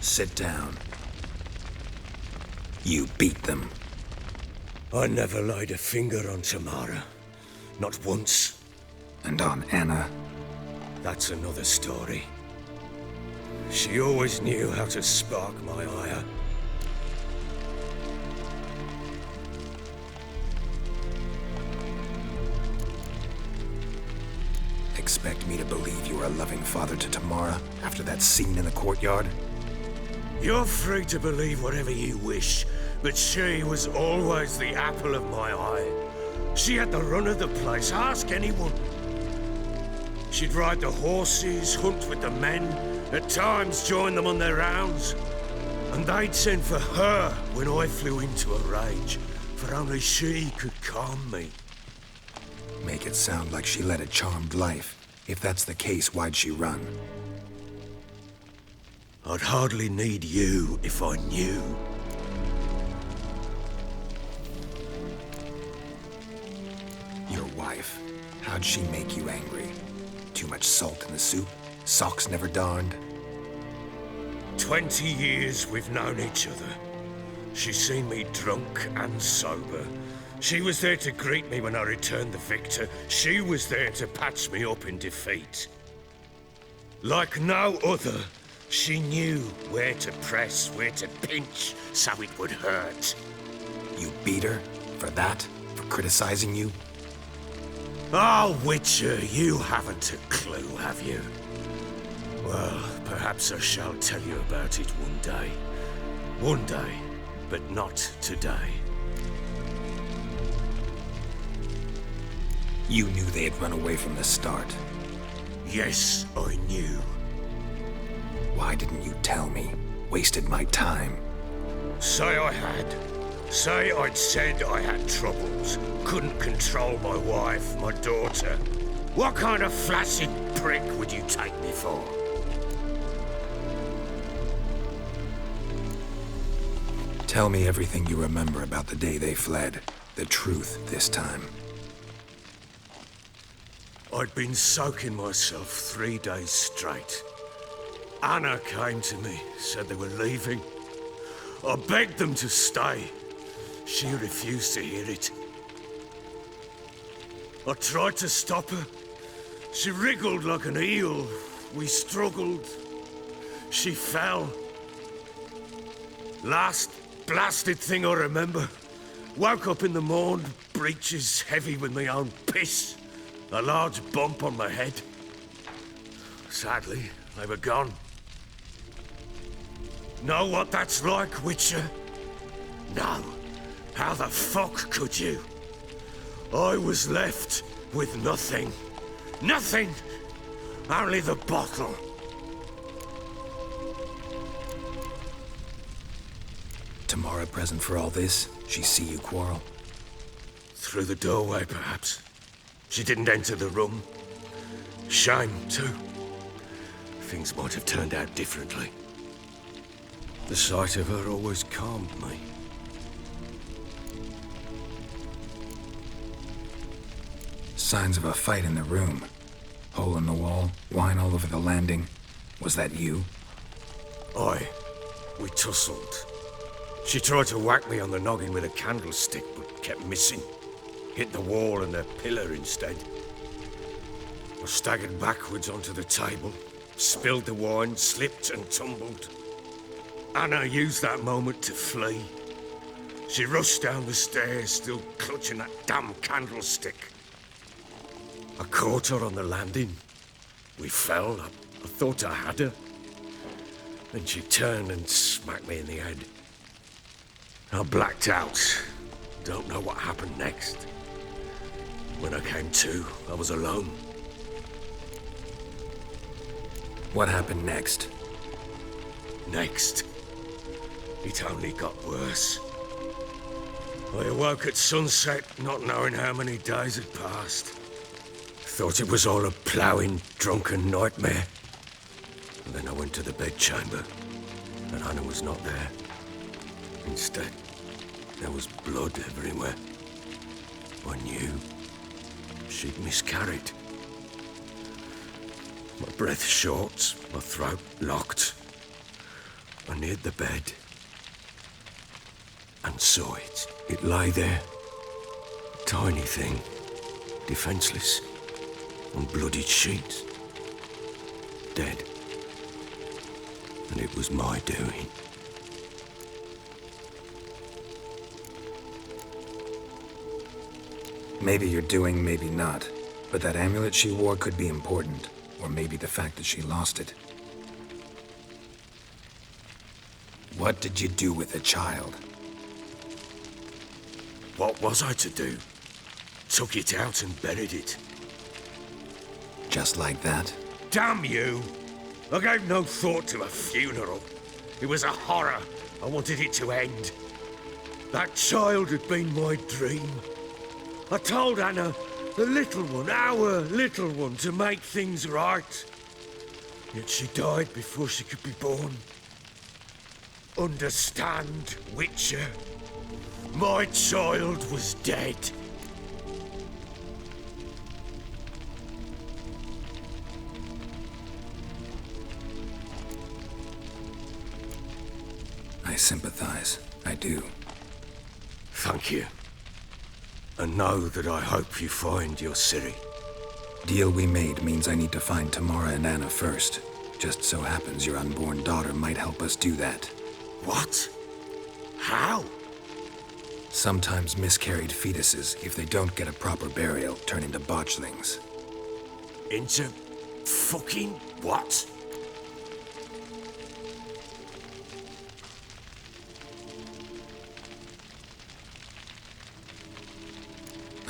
Sit down. You beat them. I never laid a finger on Tamara. Not once. And on Anna? That's another story. She always knew how to spark my ire. Expect me to believe you were a loving father to Tamara after that scene in the courtyard? You're free to believe whatever you wish, but she was always the apple of my eye. She had the run of the place, ask anyone. She'd ride the horses, hunt with the men, at times join them on their rounds. And they'd send for her when I flew into a rage, for only she could calm me. Make it sound like she led a charmed life. If that's the case, why'd she run? I'd hardly need you if I knew. Your wife. How'd she make you angry? Too much salt in the soup? Socks never darned? 20 years we've known each other. She's seen me drunk and sober. She was there to greet me when I returned the victor. She was there to patch me up in defeat. Like no other, she knew where to press, where to pinch, so it would hurt. You beat her? For that? For criticizing you? Oh, Witcher, you haven't a clue, have you? Well, perhaps I shall tell you about it one day. One day, but not today. You knew they had run away from the start. Yes, I knew. Why didn't you tell me? Wasted my time. Say I had. Say I'd said I had troubles. Couldn't control my wife, my daughter. What kind of flaccid prick would you take me for? Tell me everything you remember about the day they fled. The truth this time. I'd been soaking myself 3 days straight. Anna came to me, said they were leaving. I begged them to stay. She refused to hear it. I tried to stop her. She wriggled like an eel. We struggled. She fell. Last blasted thing I remember. Woke up in the morn, breeches heavy with my own piss. A large bump on my head. Sadly, they were gone. Know what that's like, Witcher? No. How the fuck could you? I was left with nothing. Nothing! Only the bottle. Tamara present for all this? She see you quarrel? Through the doorway, perhaps. She didn't enter the room. Shame, too. Things might have turned out differently. The sight of her always calmed me. Signs of a fight in the room. Hole in the wall, wine all over the landing. Was that you? Aye. We tussled. She tried to whack me on the noggin with a candlestick, but kept missing. Hit the wall and a pillar instead. I staggered backwards onto the table, spilled the wine, slipped and tumbled. Anna used that moment to flee. She rushed down the stairs, still clutching that damn candlestick. I caught her on the landing. We fell. I thought I had her. Then she turned and smacked me in the head. I blacked out. Don't know what happened next. When I came to, I was alone. What happened next? Next, it only got worse. I awoke at sunset, not knowing how many days had passed. Thought it was all a ploughing, drunken nightmare. And then I went to the bedchamber, and Anna was not there. Instead, there was blood everywhere. I knew she'd miscarried. My breath short, my throat locked. I neared the bed and saw it. It lay there, tiny thing, defenseless, on bloodied sheets, dead. And it was my doing. Maybe you're doing, maybe not. But that amulet she wore could be important. Or maybe the fact that she lost it. What did you do with the child? What was I to do? Took it out and buried it. Just like that? Damn you! I gave no thought to a funeral. It was a horror. I wanted it to end. That child had been my dream. I told Anna, the little one, our little one, to make things right. Yet she died before she could be born. Understand, Witcher? My child was dead. I sympathize. I do. Thank you. And know that I hope you find your Ciri. Deal we made means I need to find Tamara and Anna first. Just so happens your unborn daughter might help us do that. What? How? Sometimes miscarried fetuses, if they don't get a proper burial, turn into botchlings. Into fucking what?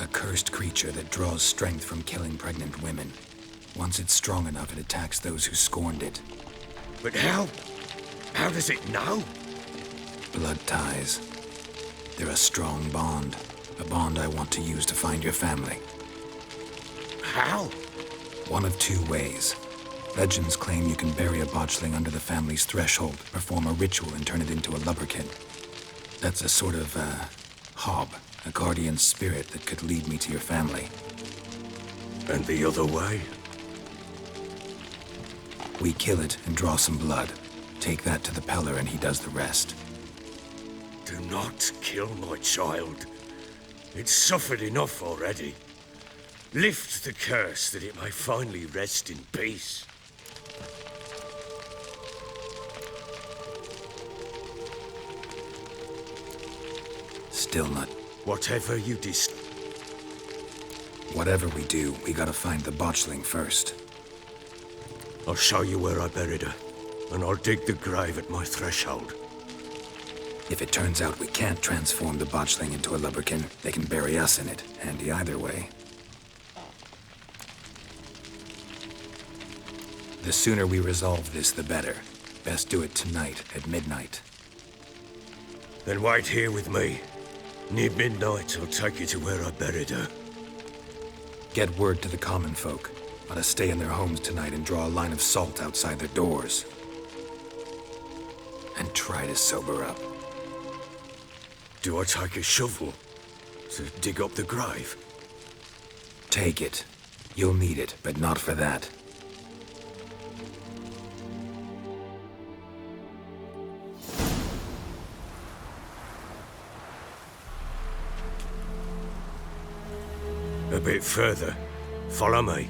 A cursed creature that draws strength from killing pregnant women. Once it's strong enough, it attacks those who scorned it. But how? How does it know? Blood ties. They're a strong bond. A bond I want to use to find your family. How? One of two ways. Legends claim you can bury a botchling under the family's threshold, perform a ritual, and turn it into a lubberkin. That's a sort of, hob. A guardian spirit that could lead me to your family. And the other way? We kill it and draw some blood. Take that to the Peller and he does the rest. Do not kill my child. It's suffered enough already. Lift the curse that it may finally rest in peace. Still not. Whatever you Whatever we do, we gotta find the botchling first. I'll show you where I buried her, and I'll dig the grave at my threshold. If it turns out we can't transform the botchling into a lubberkin, they can bury us in it. Handy either way. The sooner we resolve this, the better. Best do it tonight at midnight. Then wait here with me. Near midnight, I'll take you to where I buried her. Get word to the common folk. Let us stay in their homes tonight and draw a line of salt outside their doors. And try to sober up. Do I take a shovel to dig up the grave? Take it. You'll need it, but not for that. A bit further. Follow me.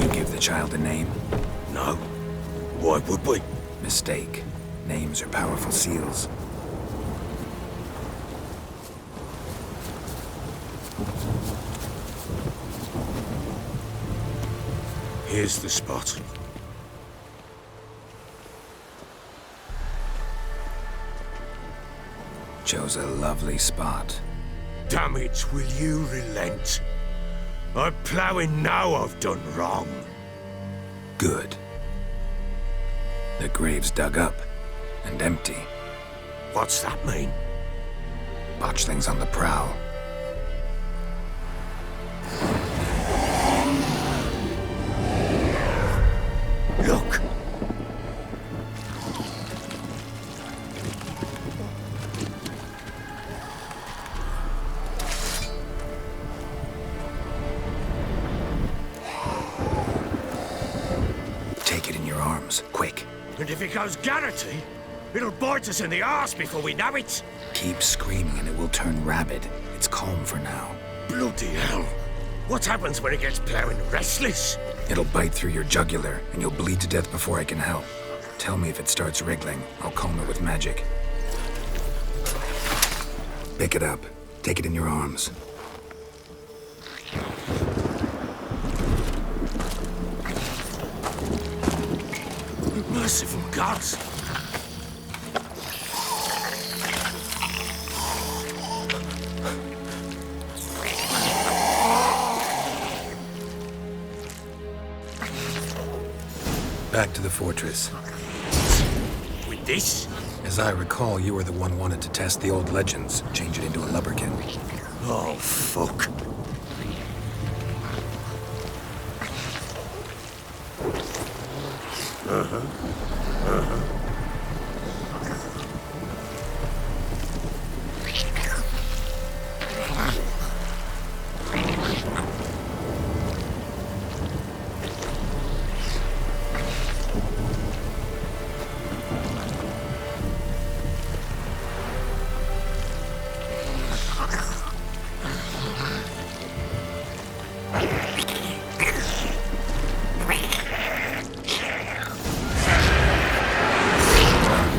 You give the child a name? No. Why would we? Mistake. Names are powerful seals. Here's the spot. Chose a lovely spot. Damn it, will you relent? I'm ploughing now I've done wrong. Good. The grave's dug up and empty. What's that mean? Botchling's on the prowl. Look! If it goes Garrity, it'll bite us in the arse before we know it. Keep screaming and it will turn rabid. It's calm for now. Bloody hell. What happens when it gets plowing restless? It'll bite through your jugular, and you'll bleed to death before I can help. Tell me if it starts wriggling. I'll calm it with magic. Pick it up. Take it in your arms. Merciful gods! Back to the fortress. With this? As I recall, you were the one wanted to test the old legends, change it into a lubberkin. Oh, fuck.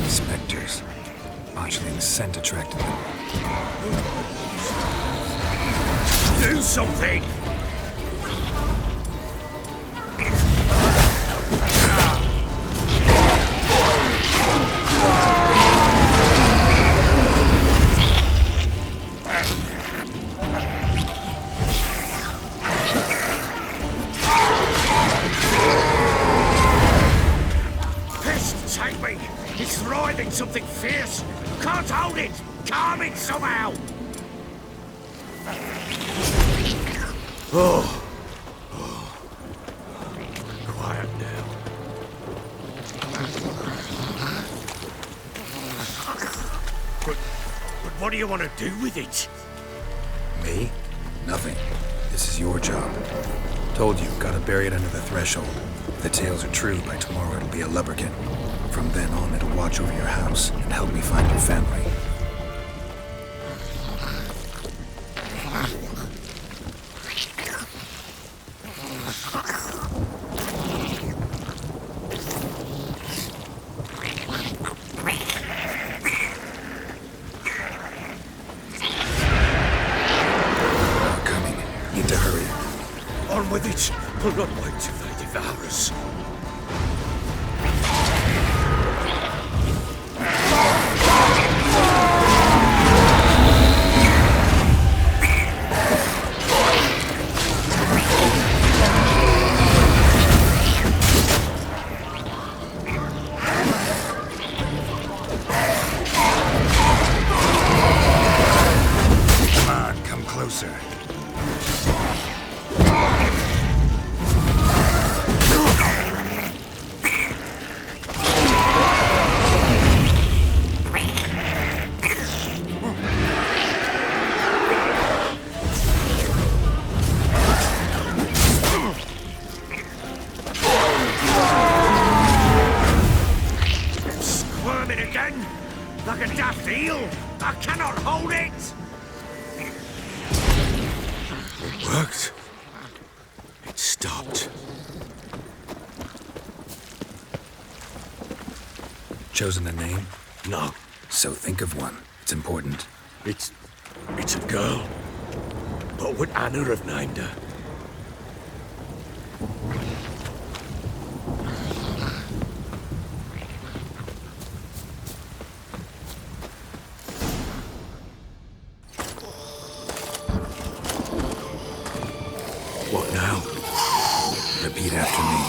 Spectres. Botchling's scent attracted them. Do something! Pest, take me! It's writhing something fierce! Can't hold it! Calm it somehow! Oh. Quiet now. But what do you want to do with it? Me? Nothing. This is your job. Told you, gotta bury it under the threshold. If the tales are true, by tomorrow it'll be a lubberkin. From then on, it'll watch over your house and help me find your family. We're coming. Need to hurry. On with it! I'll not wait till they devour us. Come on, come closer. Squirming again! Like a daft eel! I cannot hold it! It worked. It stopped. Chosen a name? No, So think of one. It's important. it's a girl. What would Anna have named her? What now? Repeat after me.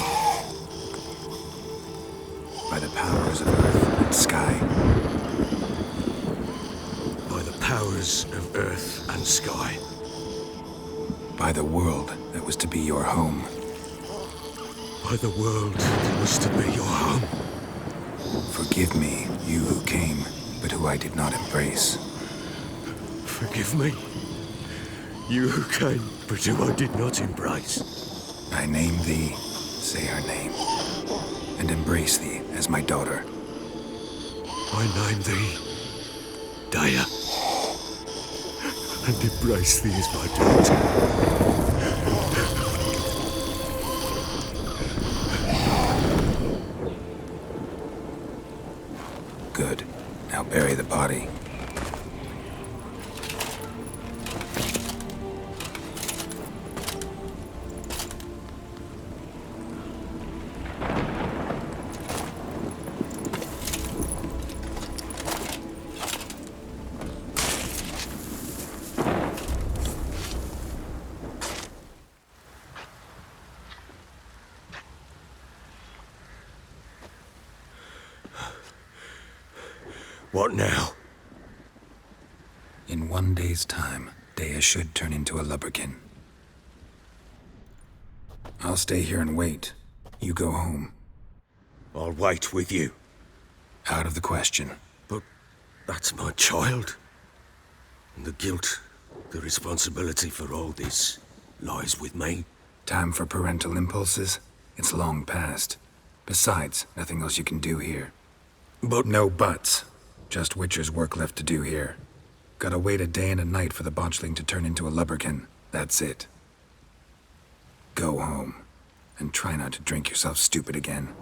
By the powers of earth and sky. By the powers of earth and sky. By the world that was to be your home. By the world that was to be your home. Forgive me, you who came, but who I did not embrace. Forgive me. You who came, but who I did not embrace. I name thee. Say her name. and embrace thee as my daughter. I name thee Daya, and embrace thee as my daughter. Good. Now bury the body. What now? In 1 day's time, Daya should turn into a lubberkin. I'll stay here and wait. You go home. I'll wait with you. Out of the question. But that's my child. And the guilt, the responsibility for all this lies with me. Time for parental impulses? It's long past. Besides, nothing else you can do here. But No buts. Just Witcher's work left to do here. Gotta wait a day and a night for the botchling to turn into a lubberkin. That's it. Go home. And try not to drink yourself stupid again.